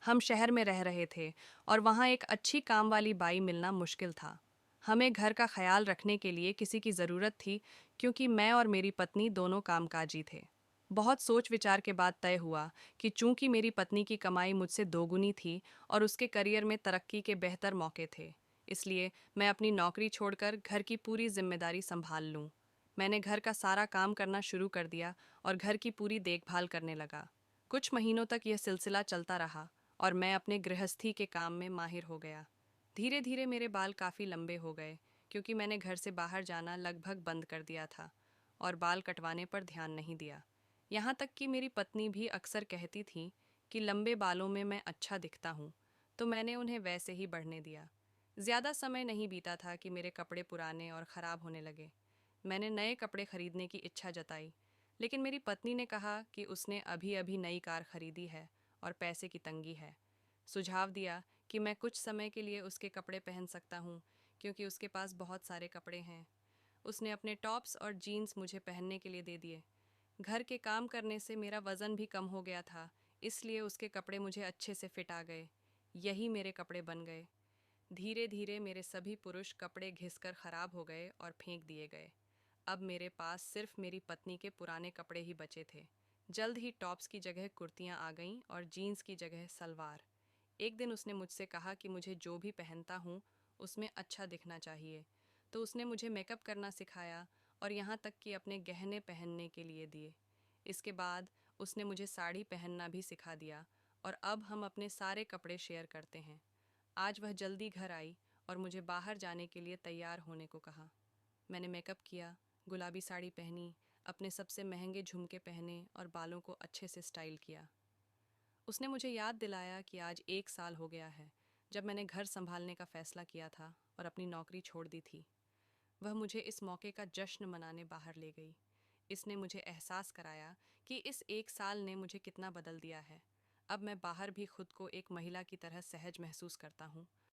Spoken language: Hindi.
हम शहर में रह रहे थे और वहाँ एक अच्छी काम वाली बाई मिलना मुश्किल था। हमें घर का ख्याल रखने के लिए किसी की ज़रूरत थी, क्योंकि मैं और मेरी पत्नी दोनों कामकाजी थे। बहुत सोच विचार के बाद तय हुआ कि चूंकि मेरी पत्नी की कमाई मुझसे दोगुनी थी और उसके करियर में तरक्की के बेहतर मौके थे, इसलिए मैं अपनी नौकरी छोड़कर घर की पूरी जिम्मेदारी संभाल लूं। मैंने घर का सारा काम करना शुरू कर दिया और घर की पूरी देखभाल करने लगा। कुछ महीनों तक यह सिलसिला चलता रहा और मैं अपने गृहस्थी के काम में माहिर हो गया। धीरे धीरे मेरे बाल काफ़ी लंबे हो गए, क्योंकि मैंने घर से बाहर जाना लगभग बंद कर दिया था और बाल कटवाने पर ध्यान नहीं दिया। यहाँ तक कि मेरी पत्नी भी अक्सर कहती थी कि लंबे बालों में मैं अच्छा दिखता हूँ, तो मैंने उन्हें वैसे ही बढ़ने दिया। ज़्यादा समय नहीं बीता था कि मेरे कपड़े पुराने और ख़राब होने लगे। मैंने नए कपड़े खरीदने की इच्छा जताई, लेकिन मेरी पत्नी ने कहा कि उसने अभी अभी नई कार खरीदी है और पैसे की तंगी है। सुझाव दिया कि मैं कुछ समय के लिए उसके कपड़े पहन सकता हूँ, क्योंकि उसके पास बहुत सारे कपड़े हैं। उसने अपने टॉप्स और जीन्स मुझे पहनने के लिए दे दिए। घर के काम करने से मेरा वज़न भी कम हो गया था, इसलिए उसके कपड़े मुझे अच्छे से फिट आ गए। यही मेरे कपड़े बन गए। धीरे धीरे मेरे सभी पुरुष कपड़े घिसकर ख़राब हो गए और फेंक दिए गए। अब मेरे पास सिर्फ मेरी पत्नी के पुराने कपड़े ही बचे थे। जल्द ही टॉप्स की जगह कुर्तियाँ आ गईं और जीन्स की जगह सलवार। एक दिन उसने मुझसे कहा कि मुझे जो भी पहनता हूँ उसमें अच्छा दिखना चाहिए, तो उसने मुझे मेकअप करना सिखाया और यहाँ तक कि अपने गहने पहनने के लिए दिए। इसके बाद उसने मुझे साड़ी पहनना भी सिखा दिया और अब हम अपने सारे कपड़े शेयर करते हैं। आज वह जल्दी घर आई और मुझे बाहर जाने के लिए तैयार होने को कहा। मैंने मेकअप किया, गुलाबी साड़ी पहनी, अपने सबसे महंगे झुमके पहने और बालों को अच्छे से स्टाइल किया। उसने मुझे याद दिलाया कि आज 1 साल हो गया है जब मैंने घर संभालने का फैसला किया था और अपनी नौकरी छोड़ दी थी। वह मुझे इस मौके का जश्न मनाने बाहर ले गई। इसने मुझे एहसास कराया कि इस 1 साल ने मुझे कितना बदल दिया है। अब मैं बाहर भी खुद को एक महिला की तरह सहज महसूस करता हूँ